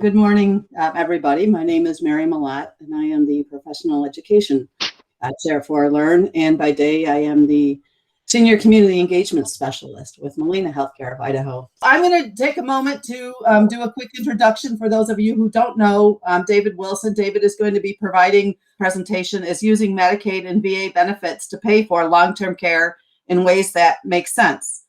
Good morning, everybody. My name is Mary Millett, and I am the professional education chair for Learn. And by day, I am the senior community engagement specialist with Molina Healthcare of Idaho. I'm going to take a moment to do a quick introduction for those of you who don't know David Wilson. David is going to be providing a presentation is using Medicaid and VA benefits to pay for long-term care in ways that make sense.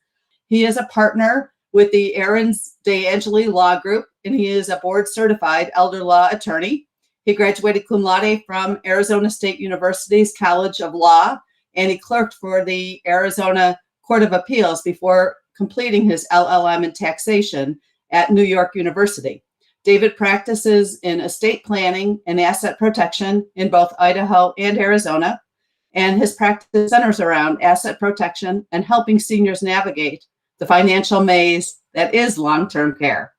He is a partner with the Aarons DeAngeli Law Group, and he is a board-certified elder law attorney. He graduated cum laude from Arizona State University's College of Law, and he clerked for the Arizona Court of Appeals before completing his LLM in taxation at New York University. David practices in estate planning and asset protection in both Idaho and Arizona, and his practice centers around asset protection and helping seniors navigate the financial maze that is long-term care.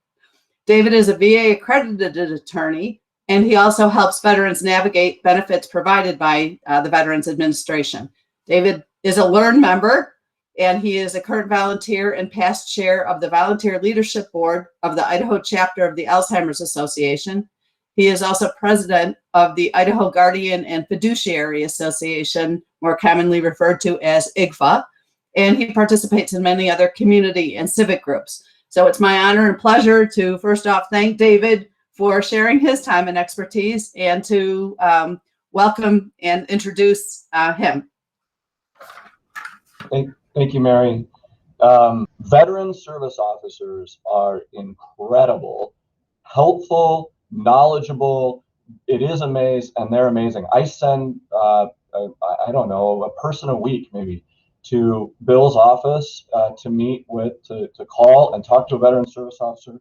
David is a VA accredited attorney, and he also helps veterans navigate benefits provided by the Veterans Administration. David is a Learn member, and he is a current volunteer and past chair of the Volunteer Leadership Board of the Idaho chapter of the Alzheimer's Association. He is also president of the Idaho Guardian and Fiduciary Association, more commonly referred to as IGFA, and he participates in many other community and civic groups. So it's my honor and pleasure to first off thank David for sharing his time and expertise, and to welcome and introduce him. Thank you, Mary. Veteran service officers are incredible, helpful, knowledgeable. It is amazing, and they're amazing. I send, I don't know, a person a week maybe to Bill's office to meet with, to call and talk to a veteran service officer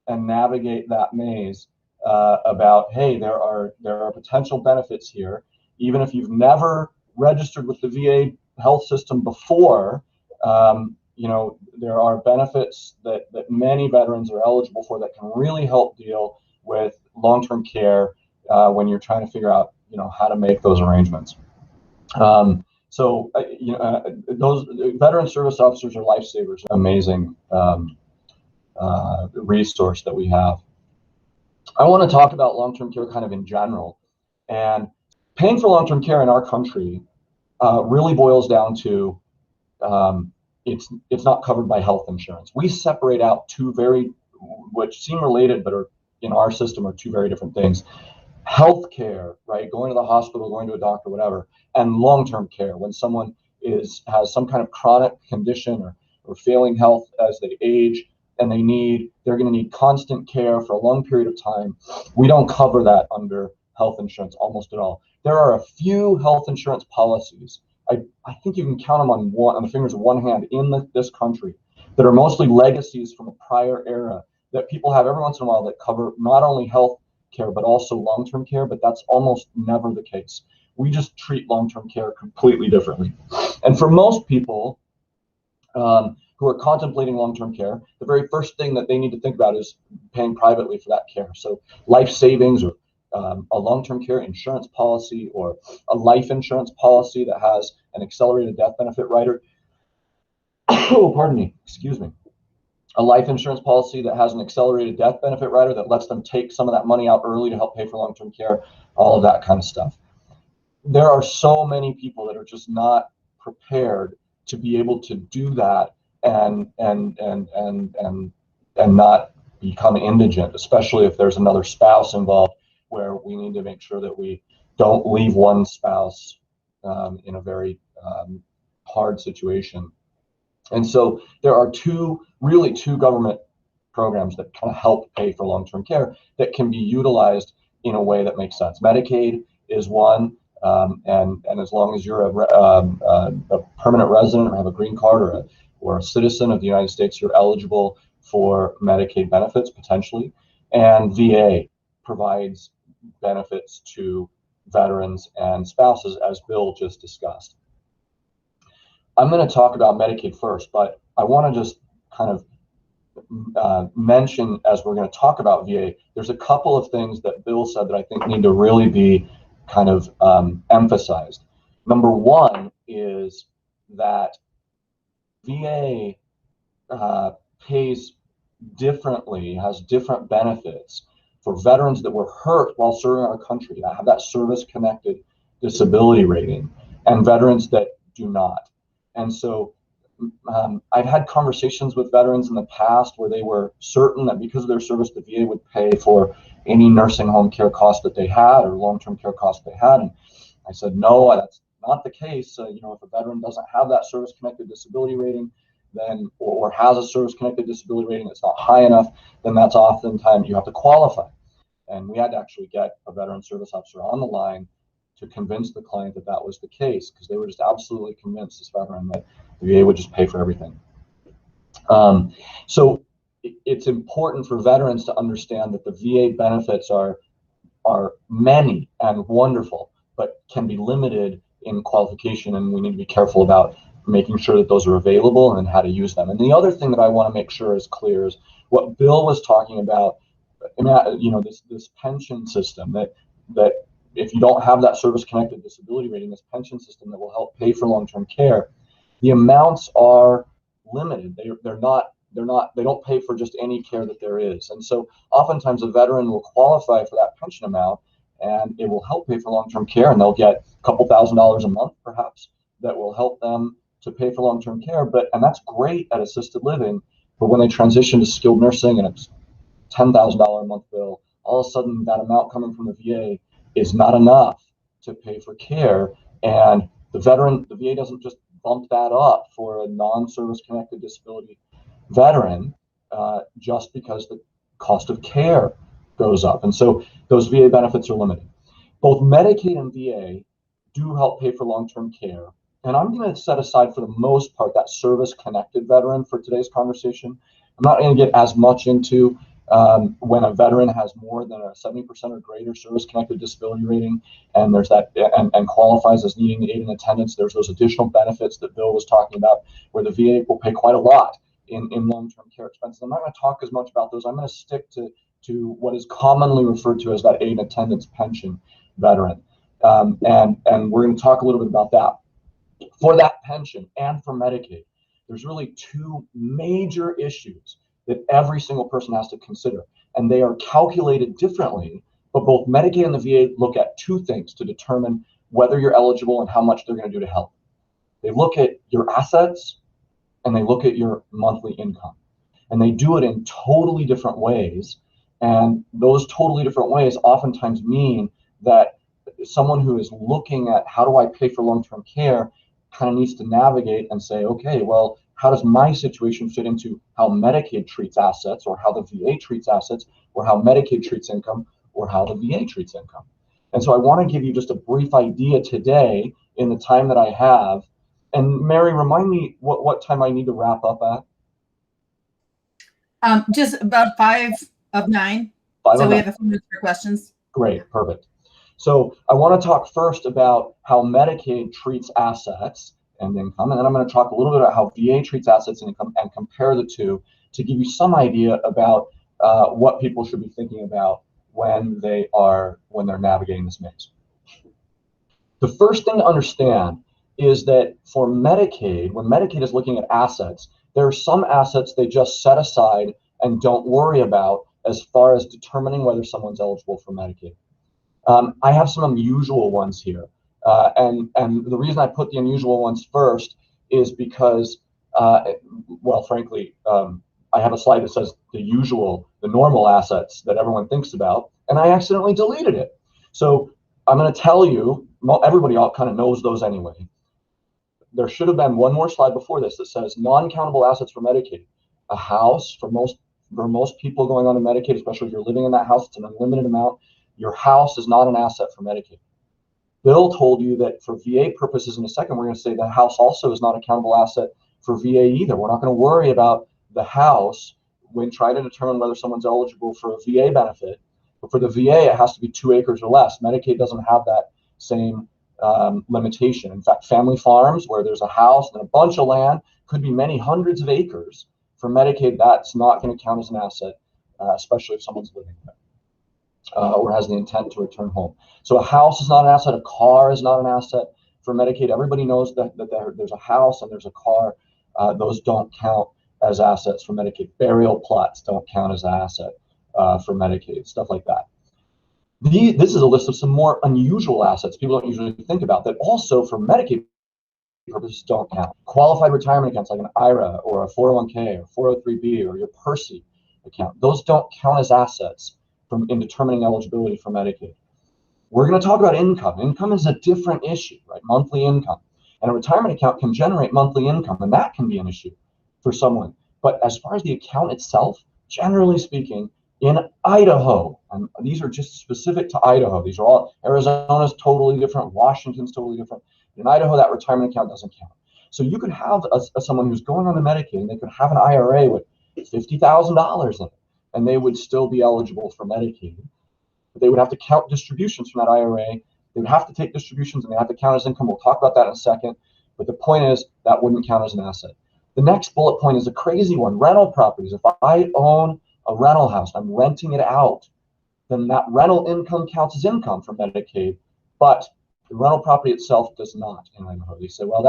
and navigate that maze about, hey, there are potential benefits here. Even if you've never registered with the VA health system before, there are benefits that many veterans are eligible for that can really help deal with long-term care when you're trying to figure out, how to make those arrangements. Those veteran service officers are lifesavers, amazing resource that we have. I want to talk about long-term care kind of in general, and paying for long-term care in our country really boils down to it's not covered by health insurance. We separate out two which seem related but are in our system are two very different things. Health care, right, going to the hospital, going to a doctor, whatever, and long-term care when someone has some kind of chronic condition or failing health as they age, and they're going to need constant care for a long period of time. We don't cover that under health insurance almost at all. There are a few health insurance policies. I think you can count them on the fingers of one hand in this country that are mostly legacies from a prior era that people have every once in a while that cover not only health care but also long-term care, but that's almost never the case. We just treat long-term care completely differently. And for most people who are contemplating long-term care, the very first thing that they need to think about is paying privately for that care. So life savings, or a long-term care insurance policy, or a life insurance policy that has an accelerated death benefit rider. Oh, pardon me, excuse me. A life insurance policy that has an accelerated death benefit rider that lets them take some of that money out early to help pay for long-term care, all of that kind of stuff. There are so many people that are just not prepared to be able to do that and not become indigent, especially if there's another spouse involved, where we need to make sure that we don't leave one spouse in a very hard situation. And so there are two government programs that kind of help pay for long-term care that can be utilized in a way that makes sense. Medicaid is one, and as long as you're a permanent resident or have a green card or a citizen of the United States, you're eligible for Medicaid benefits potentially. And VA provides benefits to veterans and spouses, as Bill just discussed. I'm going to talk about Medicaid first, but I want to just kind of mention, as we're going to talk about VA, there's a couple of things that Bill said that I think need to really be kind of emphasized. Number one is that VA pays differently, has different benefits for veterans that were hurt while serving our country, that have that service-connected disability rating, and veterans that do not. And so I've had conversations with veterans in the past where they were certain that because of their service, the VA would pay for any nursing home care costs that they had or long-term care costs they had. And I said, no, that's not the case. If a veteran doesn't have that service-connected disability rating, then or has a service-connected disability rating that's not high enough, then that's oftentimes you have to qualify. And we had to actually get a veteran service officer on the line to convince the client that that was the case, because they were just absolutely convinced, this veteran, that the VA would just pay for everything. So it's important for veterans to understand that the VA benefits are many and wonderful, but can be limited in qualification, and we need to be careful about making sure that those are available and how to use them. And the other thing that I want to make sure is clear is what Bill was talking about, this pension system that if you don't have that service-connected disability rating, this pension system that will help pay for long-term care, the amounts are limited. They don't pay for just any care that there is. And so oftentimes a veteran will qualify for that pension amount, and it will help pay for long-term care, and they'll get a couple $1,000s a month perhaps that will help them to pay for long-term care. And that's great at assisted living, but when they transition to skilled nursing and it's $10,000 a month bill, all of a sudden that amount coming from the VA is not enough to pay for care. And the VA doesn't just bump that up for a non-service connected disability veteran just because the cost of care goes up. And so those VA benefits are limited. Both Medicaid and VA do help pay for long-term care. And I'm going to set aside for the most part that service-connected veteran for today's conversation. I'm not going to get as much into when a veteran has more than a 70% or greater service-connected disability rating, and there's that and qualifies as needing aid and attendance. There's those additional benefits that Bill was talking about, where the VA will pay quite a lot in long-term care expenses. I'm not going to talk as much about those. I'm going to stick to what is commonly referred to as that aid and attendance pension veteran, and we're going to talk a little bit about that. For that pension and for Medicaid, there's really two major issues that every single person has to consider, and they are calculated differently, but both Medicaid and the VA look at two things to determine whether you're eligible and how much they're going to do to help. They look at your assets and they look at your monthly income, and they do it in totally different ways. And those totally different ways oftentimes mean that someone who is looking at how do I pay for long-term care kind of needs to navigate and say, okay, well, how does my situation fit into how Medicaid treats assets, or how the VA treats assets, or how Medicaid treats income, or how the VA treats income? And so I want to give you just a brief idea today in the time that I have. And Mary, remind me what time I need to wrap up at? Just about 5 of 9. So we have a few minutes for questions. Great, perfect. So I want to talk first about how Medicaid treats assets and income, and then I'm going to talk a little bit about how VA treats assets and income and compare the two to give you some idea about what people should be thinking about when they're navigating this maze. The first thing to understand is that for Medicaid, when Medicaid is looking at assets, there are some assets they just set aside and don't worry about as far as determining whether someone's eligible for Medicaid. I have some unusual ones here. And the reason I put the unusual ones first is because, well, frankly, I have a slide that says the normal assets that everyone thinks about, and I accidentally deleted it. So I'm going to tell you, everybody all kind of knows those anyway. There should have been one more slide before this that says non-countable assets for Medicaid. A house, for most people going on to Medicaid, especially if you're living in that house, it's an unlimited amount. Your house is not an asset for Medicaid. Bill told you that for VA purposes in a second, we're going to say the house also is not a countable asset for VA either. We're not going to worry about the house when trying to determine whether someone's eligible for a VA benefit. But for the VA, it has to be 2 acres or less. Medicaid doesn't have that same limitation. In fact, family farms where there's a house and a bunch of land, could be many hundreds of acres. For Medicaid, that's not going to count as an asset, especially if someone's living there. Or has the intent to return home. So a house is not an asset. A car is not an asset for Medicaid. Everybody knows that there's a house and there's a car. Those don't count as assets for Medicaid. Burial plots don't count as an asset for Medicaid, stuff like that. This is a list of some more unusual assets people don't usually think about that also for Medicaid purposes don't count. Qualified retirement accounts like an IRA or a 401k or 403b or your PERSI account, those don't count as assets in determining eligibility for Medicaid. We're going to talk about income. Income is a different issue, right? Monthly income. And a retirement account can generate monthly income, and that can be an issue for someone. But as far as the account itself, generally speaking, in Idaho, and these are just specific to Idaho. These are all, Arizona's totally different, Washington's totally different. In Idaho, that retirement account doesn't count. So you could have someone who's going on to Medicaid, and they could have an IRA with $50,000 in it, and they would still be eligible for Medicaid. But they would have to count distributions from that IRA. They would have to take distributions, and they have to count as income. We'll talk about that in a second. But the point is, that wouldn't count as an asset. The next bullet point is a crazy one, rental properties. If I own a rental house, I'm renting it out, then that rental income counts as income for Medicaid, but the rental property itself does not in Idaho. They say, well,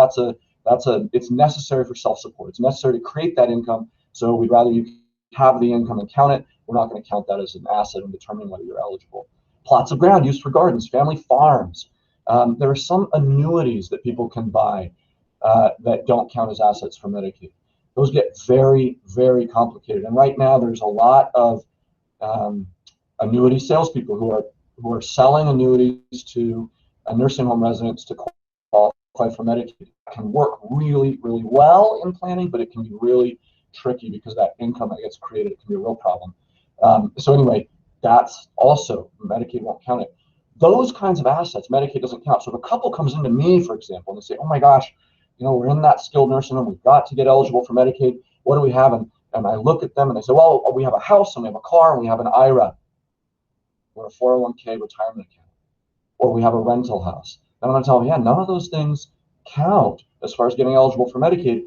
it's necessary for self-support. It's necessary to create that income, so we'd rather you have the income and count it. We're not going to count that as an asset in determining whether you're eligible. Plots of ground used for gardens, family farms. There are some annuities that people can buy that don't count as assets for Medicaid. Those get very, very complicated. And right now, there's a lot of annuity salespeople who are selling annuities to nursing home residents to qualify for Medicaid. It can work really, really well in planning, but it can be really tricky because that income that gets created, it can be a real problem. So anyway, that's also, Medicaid won't count it. Those kinds of assets, Medicaid doesn't count. So if a couple comes into me, for example, and they say, oh my gosh, we're in that skilled nursing home, we've got to get eligible for Medicaid, what do we have? And I look at them and they say, well, we have a house and we have a car and we have an IRA or a 401k retirement account, or we have a rental house. And I'm going to tell them, yeah, none of those things count as far as getting eligible for Medicaid.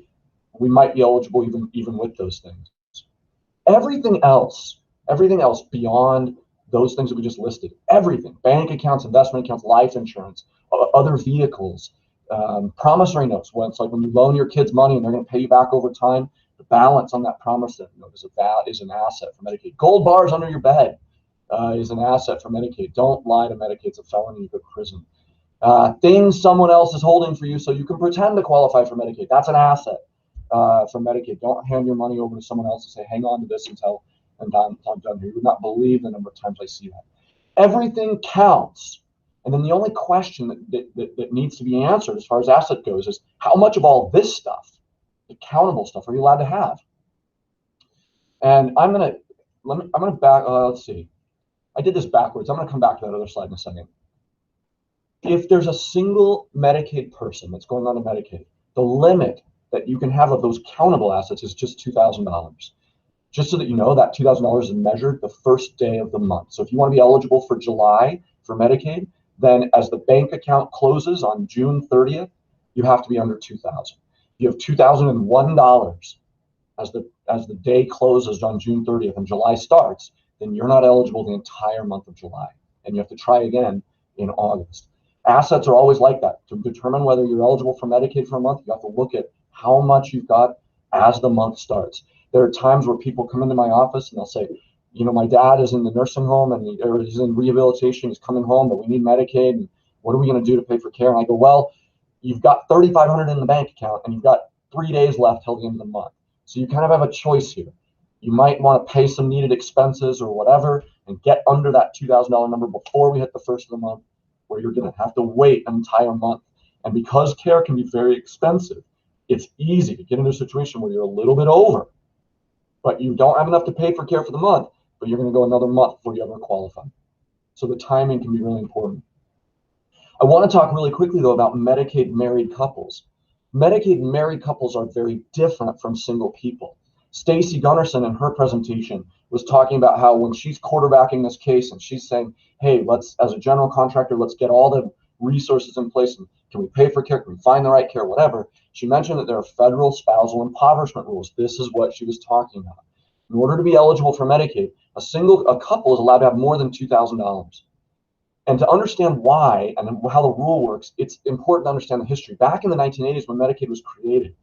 We might be eligible even with those things. Everything else beyond those things that we just listed, everything, bank accounts, investment accounts, life insurance, other vehicles, promissory notes, when it's like when you loan your kids money and they're going to pay you back over time, the balance on that promissory note is an asset for Medicaid. Gold bars under your bed is an asset for Medicaid. Don't lie to Medicaid. It's a felony. You go to prison. Things someone else is holding for you so you can pretend to qualify for Medicaid. That's an asset for Medicaid. Don't hand your money over to someone else and say, hang on to this until I'm done here. You would not believe the number of times I see that. Everything counts. And then the only question that needs to be answered as far as asset goes is how much of all this stuff, the countable stuff, are you allowed to have? And I'm gonna back. Let's see. I did this backwards. I'm gonna come back to that other slide in a second. If there's a single Medicaid person that's going on to Medicaid, the limit that you can have of those countable assets is just $2,000. Just so that you know, that $2,000 is measured the first day of the month. So if you want to be eligible for July for Medicaid, then as the bank account closes on June 30th, you have to be under $2,000. If you have $2,001 as the day closes on June 30th and July starts, then you're not eligible the entire month of July, and you have to try again in August. Assets are always like that. To determine whether you're eligible for Medicaid for a month, you have to look at how much you've got as the month starts. There are times where people come into my office and they'll say, my dad is in the nursing home and he's in rehabilitation, he's coming home, but we need Medicaid, and what are we going to do to pay for care? And I go, well, you've got $3,500 in the bank account and you've got 3 days left till the end of the month. So you kind of have a choice here. You might want to pay some needed expenses or whatever and get under that $2,000 number before we hit the first of the month, or you're going to have to wait an entire month. And because care can be very expensive, it's easy to get into a situation where you're a little bit over, but you don't have enough to pay for care for the month, but you're going to go another month before you ever qualify. So the timing can be really important. I want to talk really quickly, though, about Medicaid married couples. Medicaid married couples are very different from single people. Stacey Gunnarsson in her presentation was talking about how when she's quarterbacking this case and she's saying, hey, let's, as a general contractor, let's get all the resources in place, and can we pay for care, can we find the right care, whatever. She mentioned that there are federal spousal impoverishment rules. This is what she was talking about. In order to be eligible for Medicaid, a couple is allowed to have more than $2,000. And to understand why and how the rule works, it's important to understand the history. Back in the 1980s when Medicaid was created,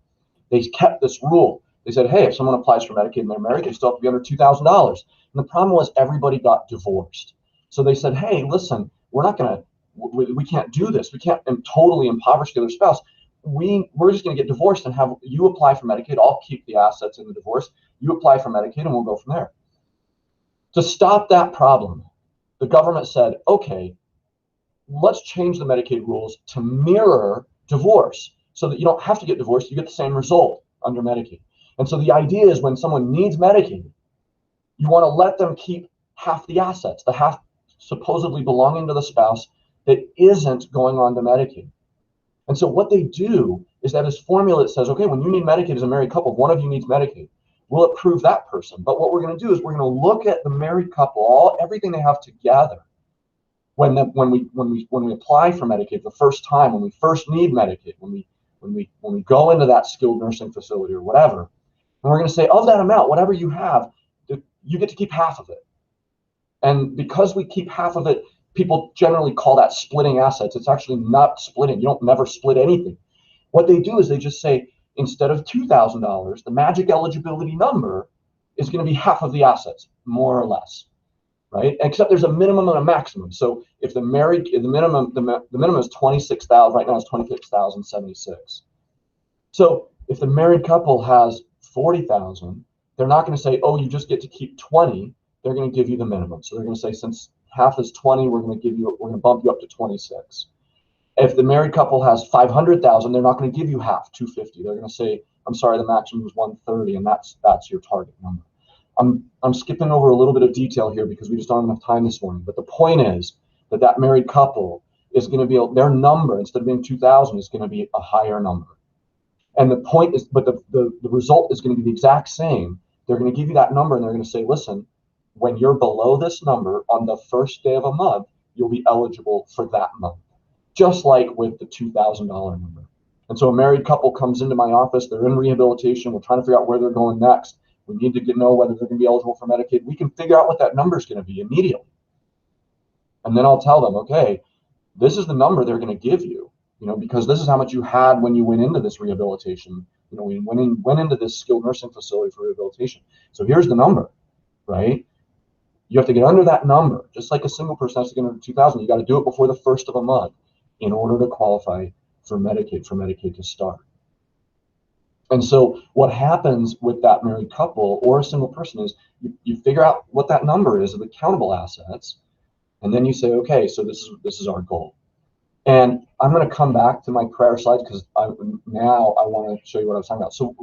they kept this rule They said, hey, if someone applies for Medicaid and they're married, they still have to be under $2,000. And the problem was everybody got divorced. So they said, hey, listen, we can't do this. We can't totally impoverish the other spouse. We're just going to get divorced and have you apply for Medicaid. I'll keep the assets in the divorce. You apply for Medicaid and we'll go from there. To stop that problem, the government said, okay, let's change the Medicaid rules to mirror divorce so that you don't have to get divorced. You get the same result under Medicaid. And so the idea is when someone needs Medicaid, you want to let them keep half the assets, the half supposedly belonging to the spouse that isn't going on to Medicaid. And so what they do is that this formula that says, okay, when you need Medicaid as a married couple, one of you needs Medicaid, we'll approve that person. But what we're going to do is we're going to look at the married couple, everything they have together. When we apply for Medicaid the first time, when we first need Medicaid, when we go into that skilled nursing facility or whatever, and we're going to say, of that amount, whatever you have, you get to keep half of it. And because we keep half of it, people generally call that splitting assets. It's actually not splitting. You don't never split anything. What they do is they just say, instead of $2,000, the magic eligibility number is going to be half of the assets, more or less, right? Except there's a minimum and a maximum. So if the minimum is $26,000, right now it's $26,076. So if the married couple has $40,000, they're not going to say, oh, you just get to keep 20. They're going to give you the minimum. So they're going to say, since half is 20, we're going to bump you up to 26. If the married couple has 500,000, they're not going to give you half, 250. They're going to say, I'm sorry, the maximum is 130, and that's your target number. I'm skipping over a little bit of detail here because we just don't have enough time this morning. But the point is that married couple is going to be their number, instead of being 2,000, is going to be a higher number. And the point is, but the result is going to be the exact same. They're going to give you that number, and they're going to say, listen, when you're below this number on the first day of a month, you'll be eligible for that month, just like with the $2,000 number. And so a married couple comes into my office, they're in rehabilitation, we're trying to figure out where they're going next. We need to know whether they're going to be eligible for Medicaid. We can figure out what that number is going to be immediately. And then I'll tell them, okay, this is the number they're going to give you, because this is how much you had when you went into this rehabilitation. We went into this skilled nursing facility for rehabilitation. So here's the number, right? You have to get under that number, just like a single person has to get under 2,000. You got to do it before the first of a month in order to qualify for Medicaid to start. And so what happens with that married couple or a single person is you figure out what that number is of accountable assets, and then you say, okay, so this is our goal. And I'm going to come back to my prayer slides because now I want to show you what I was talking about. So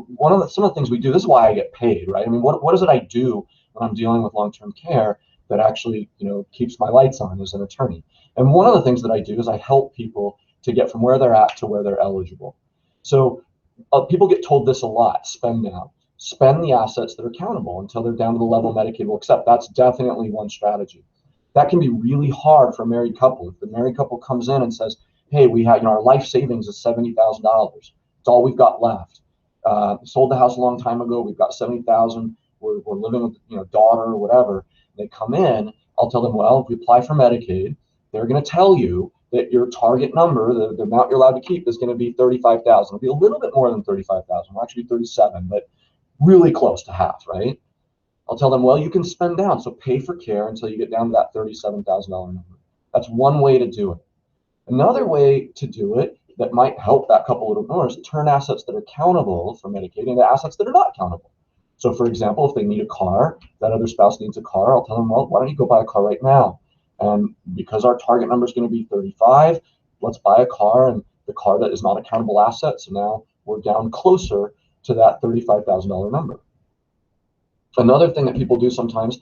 some of the things we do, this is why I get paid, right? I mean, what is it I do when I'm dealing with long-term care that actually, keeps my lights on as an attorney? And one of the things that I do is I help people to get from where they're at to where they're eligible. So people get told this a lot: spend now, spend the assets that are countable until they're down to the level Medicaid will accept. That's definitely one strategy. That can be really hard for a married couple. If the married couple comes in and says, hey, we have, our life savings is $70,000. It's all we've got left. Sold the house a long time ago. We've got $70,000. We're living with, daughter or whatever. They come in, I'll tell them, well, if you apply for Medicaid, they're going to tell you that your target number, the amount you're allowed to keep, is going to be $35,000. It'll be a little bit more than $35,000. It'll actually be $37,000, but really close to half, right? I'll tell them, well, you can spend down, so pay for care until you get down to that $37,000 number. That's one way to do it. Another way to do it that might help that couple a little more is turn assets that are countable for Medicaid into assets that are not countable. So, for example, if they need a car, that other spouse needs a car, I'll tell them, well, why don't you go buy a car right now? And because our target number is going to be 35, let's buy a car, and the car that is not a countable asset. So now we're down closer to that $35,000 number. Another thing that people do sometimes,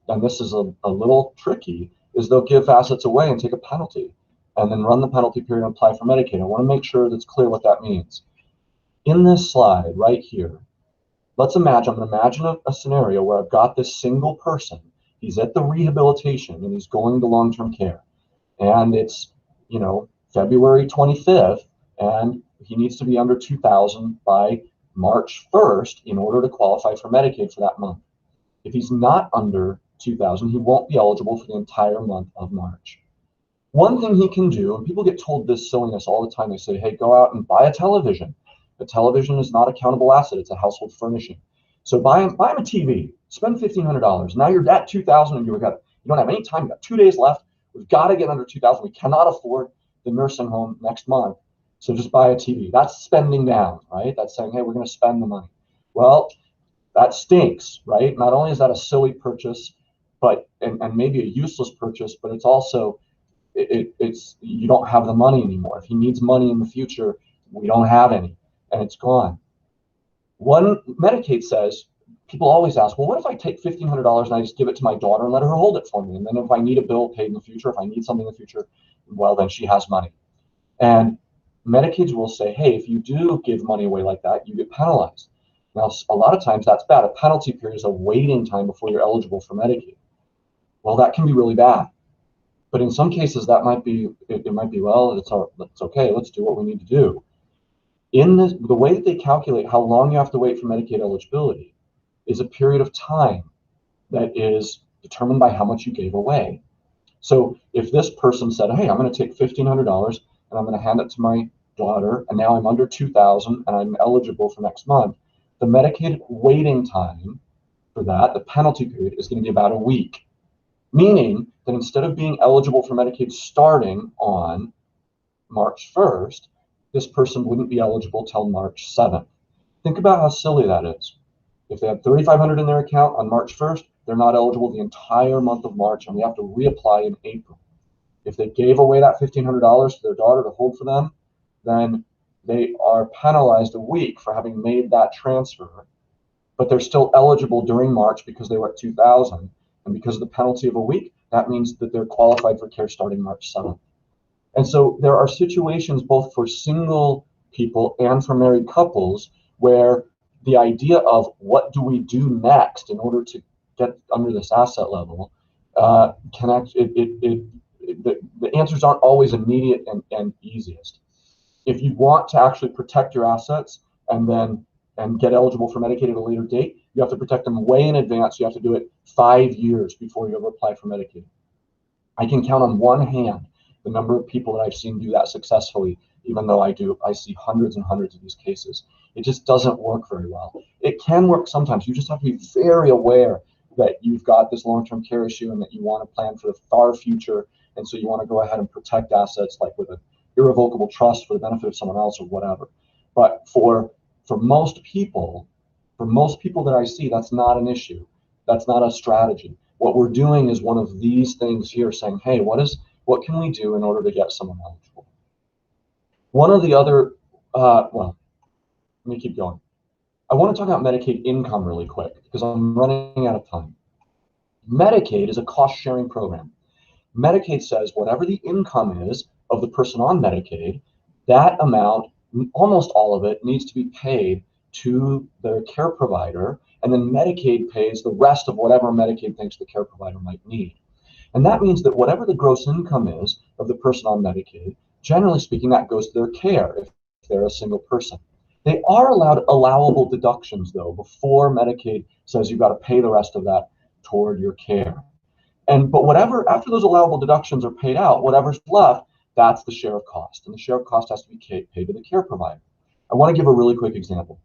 and this is a little tricky, is they'll give assets away and take a penalty and then run the penalty period and apply for Medicaid. I want to make sure that's clear what that means. In this slide right here, I'm going to imagine a scenario where I've got this single person. He's at the rehabilitation and he's going to long-term care. And it's, February 25th, and he needs to be under 2,000 by March 1st in order to qualify for Medicaid for that month. If he's not under 2,000, he won't be eligible for the entire month of March. One thing he can do, and people get told this, selling us all the time, they say, hey, go out and buy a television. A television is not a countable asset, it's a household furnishing. So buy him a TV, spend $1,500. Now you're at $2,000 and you don't have any time. You got 2 days left. We've got to get under $2,000. We cannot afford the nursing home next month. So just buy a TV. That's spending down, right? That's saying, hey, we're going to spend the money. Well, that stinks, right? Not only is that a silly purchase, but and maybe a useless purchase, but it's also it's you don't have the money anymore. If he needs money in the future, we don't have any, and it's gone. One Medicaid says, people always ask, well, what if I take $1,500 and I just give it to my daughter and let her hold it for me? And then if I need a bill paid in the future, if I need something in the future, well, then she has money. And Medicaids will say, hey, if you do give money away like that, you get penalized. Now, a lot of times that's bad. A penalty period is a waiting time before you're eligible for Medicaid. Well, that can be really bad. But in some cases, that might be, it might be, well, it's okay, let's do what we need to do. In the way that they calculate how long you have to wait for Medicaid eligibility is a period of time that is determined by how much you gave away. So if this person said, hey, I'm going to take $1,500 and I'm going to hand it to my daughter, and now I'm under $2,000 and I'm eligible for next month, the Medicaid waiting time for that, the penalty period, is going to be about a week. Meaning that instead of being eligible for Medicaid starting on March 1st, this person wouldn't be eligible till March 7th. Think about how silly that is. If they have $3,500 in their account on March 1st, they're not eligible the entire month of March, and we have to reapply in April. If they gave away that $1,500 to their daughter to hold for them, then they are penalized a week for having made that transfer, but they're still eligible during March because they were at $2,000. And because of the penalty of a week, that means that they're qualified for care starting March 7th. And so there are situations both for single people and for married couples where the idea of what do we do next in order to get under this asset level the answers aren't always immediate and easiest. If you want to actually protect your assets and get eligible for Medicaid at a later date, you have to protect them way in advance. You have to do it 5 years before you ever apply for Medicaid. I can count on one hand the number of people that I've seen do that successfully, even though I see hundreds and hundreds of these cases. It just doesn't work very well. It can work sometimes. You just have to be very aware that you've got this long-term care issue and that you want to plan for the far future. And so you want to go ahead and protect assets like with an irrevocable trust for the benefit of someone else or whatever. But for most people that I see, that's not an issue. That's not a strategy. What we're doing is one of these things here, saying, hey, what can we do in order to get someone eligible? One of the other, well, let me keep going. I want to talk about Medicaid income really quick because I'm running out of time. Medicaid is a cost-sharing program. Medicaid says whatever the income is of the person on Medicaid, that amount, almost all of it, needs to be paid to their care provider, and then Medicaid pays the rest of whatever Medicaid thinks the care provider might need. And that means that whatever the gross income is of the person on Medicaid, generally speaking, that goes to their care if they're a single person. They are allowed allowable deductions, though, before Medicaid says you've got to pay the rest of that toward your care. But whatever, after those allowable deductions are paid out, whatever's left, that's the share of cost. And the share of cost has to be paid to the care provider. I want to give a really quick example.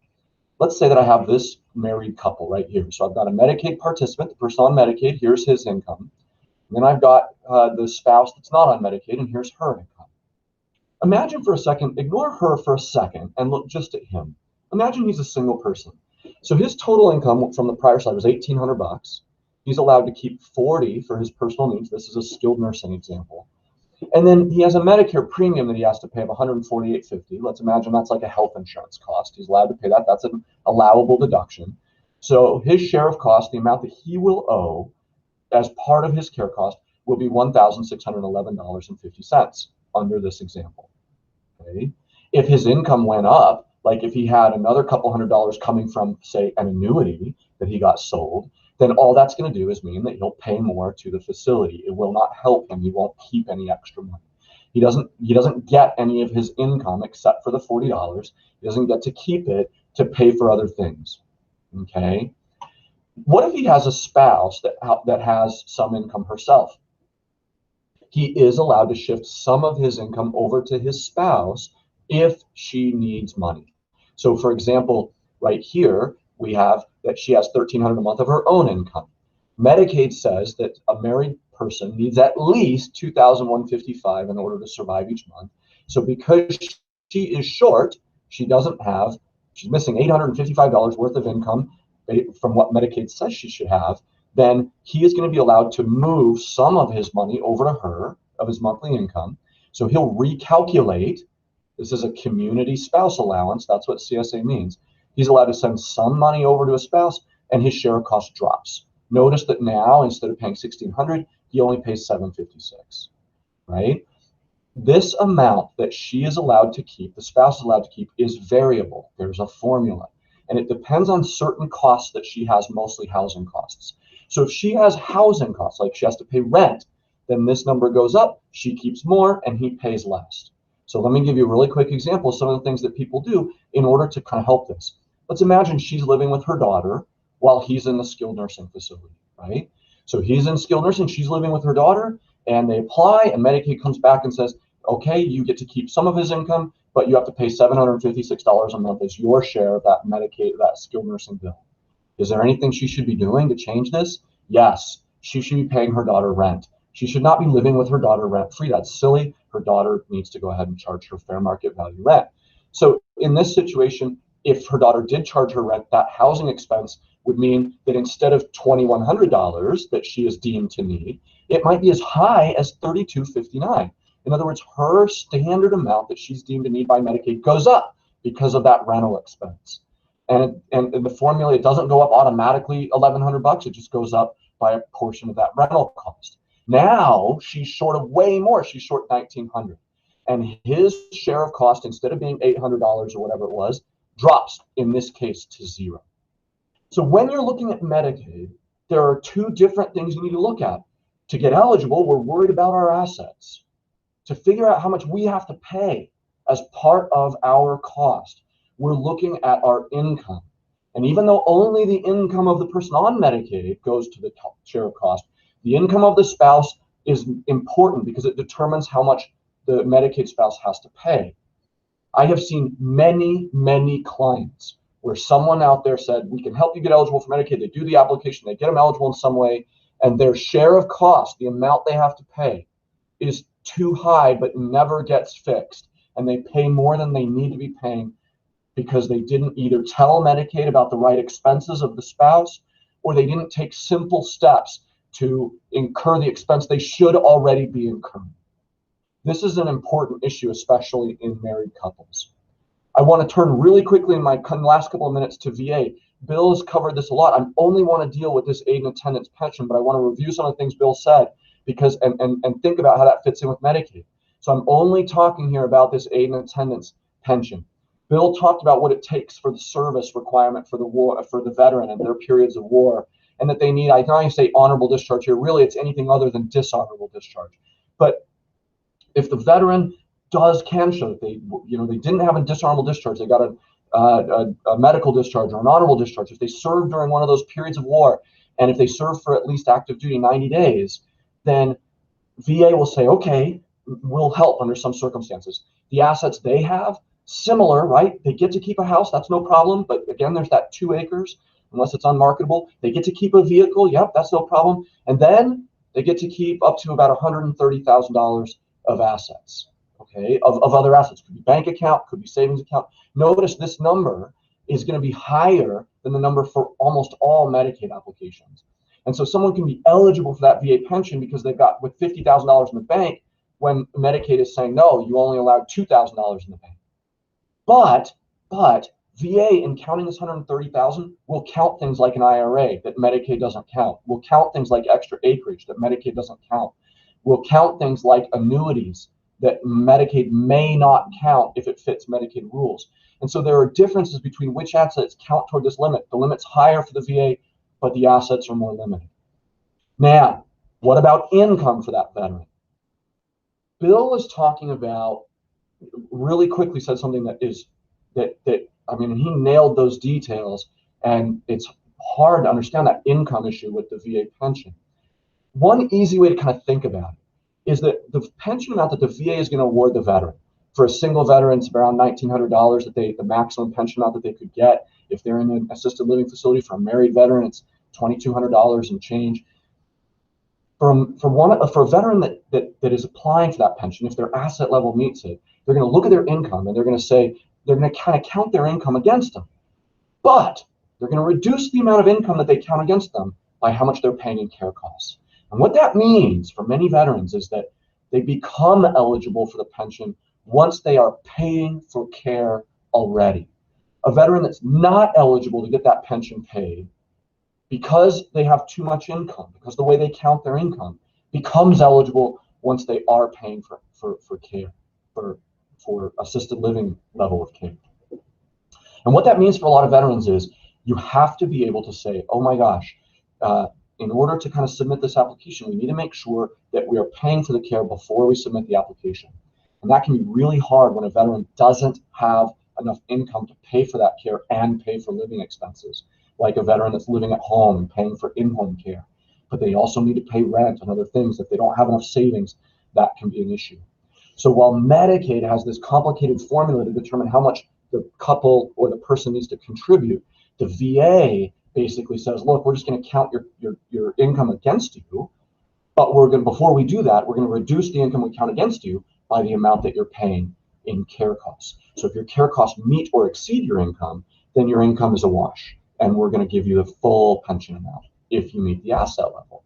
Let's say that I have this married couple right here. So I've got a Medicaid participant, the person on Medicaid, here's his income. And then I've got the spouse that's not on Medicaid, and here's her income. Imagine for a second, ignore her for a second and look just at him. Imagine he's a single person. So his total income from the prior slide was $1,800. He's allowed to keep $40 for his personal needs. This is a skilled nursing example. And then he has a Medicare premium that he has to pay of $148.50. Let's imagine that's like a health insurance cost. He's allowed to pay that. That's an allowable deduction. So his share of cost, the amount that he will owe as part of his care cost, will be $1,611.50 under this example. Okay? If his income went up, like if he had another couple $100 coming from, say, an annuity that he got sold, then all that's going to do is mean that he'll pay more to the facility. It will not help him. He won't keep any extra money. He doesn't get any of his income except for the $40. He doesn't get to keep it to pay for other things. Okay? What if he has a spouse that has some income herself? He is allowed to shift some of his income over to his spouse if she needs money. So for example, right here, we have that she has $1,300 a month of her own income. Medicaid says that a married person needs at least $2,155 in order to survive each month. So because she is short, she's missing $855 worth of income from what Medicaid says she should have, then he is going to be allowed to move some of his money over to her of his monthly income. So he'll recalculate. This is a community spouse allowance. That's what CSA means. He's allowed to send some money over to a spouse, and his share of cost drops. Notice that now, instead of paying $1,600, he only pays $756, right? This amount that she is allowed to keep, the spouse is allowed to keep, is variable. There's a formula, and it depends on certain costs that she has, mostly housing costs. So if she has housing costs, like she has to pay rent, then this number goes up, she keeps more, and he pays less. So let me give you a really quick example of some of the things that people do in order to kind of help this. Let's imagine she's living with her daughter while he's in the skilled nursing facility, right? So he's in skilled nursing, she's living with her daughter, and they apply, and Medicaid comes back and says, okay, you get to keep some of his income, but you have to pay $756 a month as your share of that Medicaid, that skilled nursing bill. Is there anything she should be doing to change this? Yes, she should be paying her daughter rent. She should not be living with her daughter rent-free. That's silly. Her daughter needs to go ahead and charge her fair market value rent. So in this situation, if her daughter did charge her rent, that housing expense would mean that instead of $2,100 that she is deemed to need, it might be as high as $3,259. In other words, her standard amount that she's deemed to need by Medicaid goes up because of that rental expense. And the formula, it doesn't go up automatically $1,100. It just goes up by a portion of that rental cost. Now she's short of way more. She's short $1,900, and his share of cost, instead of being $800 or whatever it was, drops in this case to zero. So when you're looking at Medicaid, there are two different things you need to look at. To get eligible, we're worried about our assets. To figure out how much we have to pay as part of our cost, we're looking at our income. And even though only the income of the person on Medicaid goes to the top share of cost, the income of the spouse is important because it determines how much the Medicaid spouse has to pay. I have seen many, many clients where someone out there said, we can help you get eligible for Medicaid. They do the application, they get them eligible in some way, and their share of cost, the amount they have to pay, is too high but never gets fixed. And they pay more than they need to be paying because they didn't either tell Medicaid about the right expenses of the spouse, or they didn't take simple steps to incur the expense they should already be incurring. This is an important issue, especially in married couples. I want to turn really quickly in my last couple of minutes to VA. Bill has covered this a lot. I only want to deal with this aid and attendance pension, but I want to review some of the things Bill said because and think about how that fits in with Medicaid. So I'm only talking here about this aid and attendance pension. Bill talked about what it takes for the service requirement for the war, for the veteran and their periods of war, and that they need, I know you say honorable discharge here, really it's anything other than dishonorable discharge. But if the veteran can show that they didn't have a dishonorable discharge, they got a medical discharge or an honorable discharge, if they served during one of those periods of war, and if they served for at least active duty 90 days, then VA will say, okay, we'll help under some circumstances. The assets they have, similar, right? They get to keep a house, that's no problem. But again, there's that 2 acres, unless it's unmarketable. They get to keep a vehicle, yep, that's no problem. And then they get to keep up to about $130,000 of assets, okay, of other assets. Could be bank account, could be savings account. Notice this number is going to be higher than the number for almost all Medicaid applications. And so someone can be eligible for that VA pension because they've got with $50,000 in the bank, when Medicaid is saying, no, you only allowed $2,000 in the bank. But VA, in counting this $130,000, will count things like an IRA that Medicaid doesn't count. Will count things like extra acreage that Medicaid doesn't count. Will count things like annuities that Medicaid may not count if it fits Medicaid rules. And so there are differences between which assets count toward this limit. The limit's higher for the VA, but the assets are more limited. Now, what about income for that veteran? Bill is talking about, really quickly said something that he nailed those details, and it's hard to understand that income issue with the VA pension. One easy way to kind of think about it is that the pension amount that the VA is going to award the veteran, for a single veteran, it's around $1,900 the maximum pension amount that they could get. If they're in an assisted living facility for a married veteran, it's $2,200 and change. For a veteran that is applying for that pension, if their asset level meets it, they're going to look at their income and they're going to say, they're going to kind of count their income against them. But they're going to reduce the amount of income that they count against them by how much they're paying in care costs. And what that means for many veterans is that they become eligible for the pension once they are paying for care already. A veteran that's not eligible to get that pension paid because they have too much income, because the way they count their income, becomes eligible once they are paying for care, for assisted living level of care. And what that means for a lot of veterans is you have to be able to say, oh my gosh, in order to kind of submit this application, we need to make sure that we are paying for the care before we submit the application. And that can be really hard when a veteran doesn't have enough income to pay for that care and pay for living expenses, like a veteran that's living at home and paying for in-home care. But they also need to pay rent and other things. If they don't have enough savings, that can be an issue. So while Medicaid has this complicated formula to determine how much the couple or the person needs to contribute, the VA basically says, look, we're just going to count your income against you, but before we do that, we're going to reduce the income we count against you by the amount that you're paying in care costs. So if your care costs meet or exceed your income, then your income is a wash, and we're going to give you the full pension amount if you meet the asset level.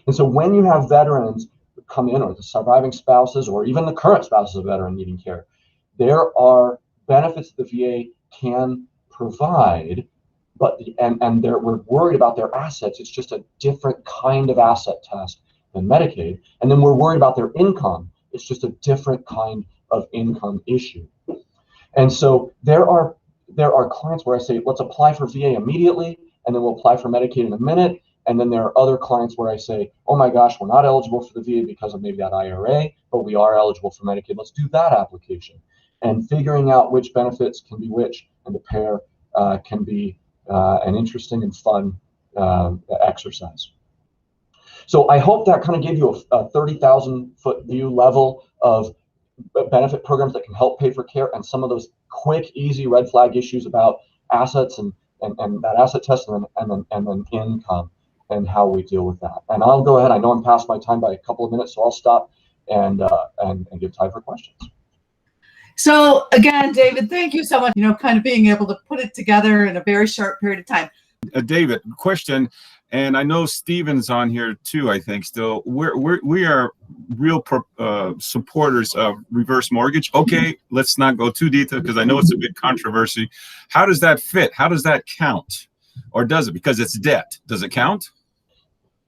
And so when you have veterans come in, or the surviving spouses, or even the current spouses of a veteran needing care, there are benefits that the VA can provide, but we're worried about their assets. It's just a different kind of asset test than Medicaid. And then we're worried about their income. It's just a different kind of income issue. And so there are clients where I say, let's apply for VA immediately, and then we'll apply for Medicaid in a minute. And then there are other clients where I say, oh my gosh, we're not eligible for the VA because of maybe that IRA, but we are eligible for Medicaid. Let's do that application. And figuring out which benefits can be which and the pair can be an interesting and fun exercise. So I hope that kind of gave you a 30,000-foot view level of benefit programs that can help pay for care, and some of those quick, easy red flag issues about assets and that asset test and then income and how we deal with that. And I'll go ahead. I know I'm past my time by a couple of minutes, so I'll stop and give time for questions. So again, David, thank you so much. Kind of being able to put it together in a very short period of time. David, question, and I know Steven's on here too. I think still we are real supporters of reverse mortgage. Okay, let's not go too detailed because I know it's a big controversy. How does that fit? How does that count, or does it? Because it's debt. Does it count?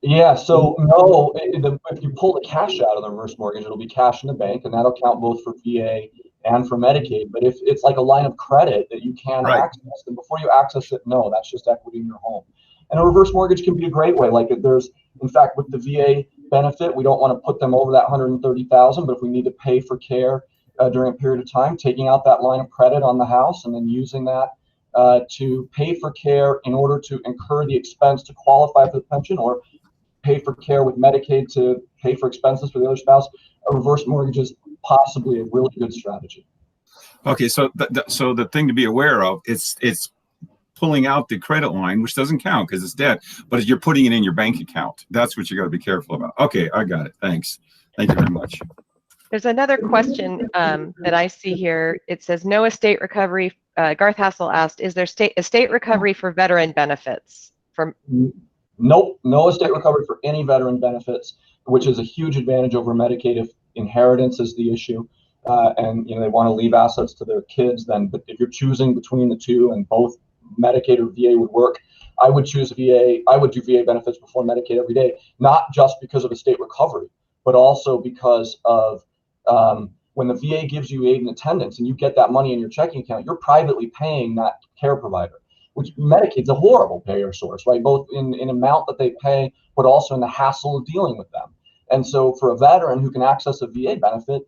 Yeah, so no, if you pull the cash out of the reverse mortgage, it'll be cash in the bank, and that'll count both for VA and for Medicaid. But if it's like a line of credit that you can access, then before you access it, no, that's just equity in your home. And a reverse mortgage can be a great way. Like in fact, with the VA benefit, we don't want to put them over that $130,000, but if we need to pay for care during a period of time, taking out that line of credit on the house and then using that to pay for care in order to incur the expense to qualify for the pension, or pay for care with Medicaid to pay for expenses for the other spouse, a reverse mortgage is possibly a really good strategy. Okay, so the thing to be aware of, it's pulling out the credit line, which doesn't count because it's debt, but you're putting it in your bank account. That's what you got to be careful about. Okay, I got it. Thanks. Thank you very much. There's another question that I see here. It says no estate recovery. Garth Hassel asked, is there estate recovery for veteran benefits? Nope, no estate recovery for any veteran benefits, which is a huge advantage over Medicaid if inheritance is the issue. And they want to leave assets to their kids, but if you're choosing between the two and both Medicaid or VA would work, I would choose VA. I would do VA benefits before Medicaid every day, not just because of estate recovery, but also because of when the VA gives you aid and attendance and you get that money in your checking account, you're privately paying that care provider, which Medicaid's a horrible payer source, right? Both in amount that they pay, but also in the hassle of dealing with them. And so for a veteran who can access a VA benefit,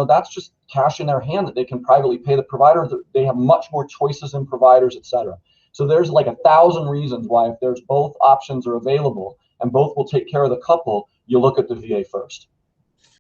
that's just cash in their hand that they can privately pay the provider. They have much more choices in providers, et cetera. So there's like 1,000 reasons why, if there's both options are available and both will take care of the couple, you look at the VA first.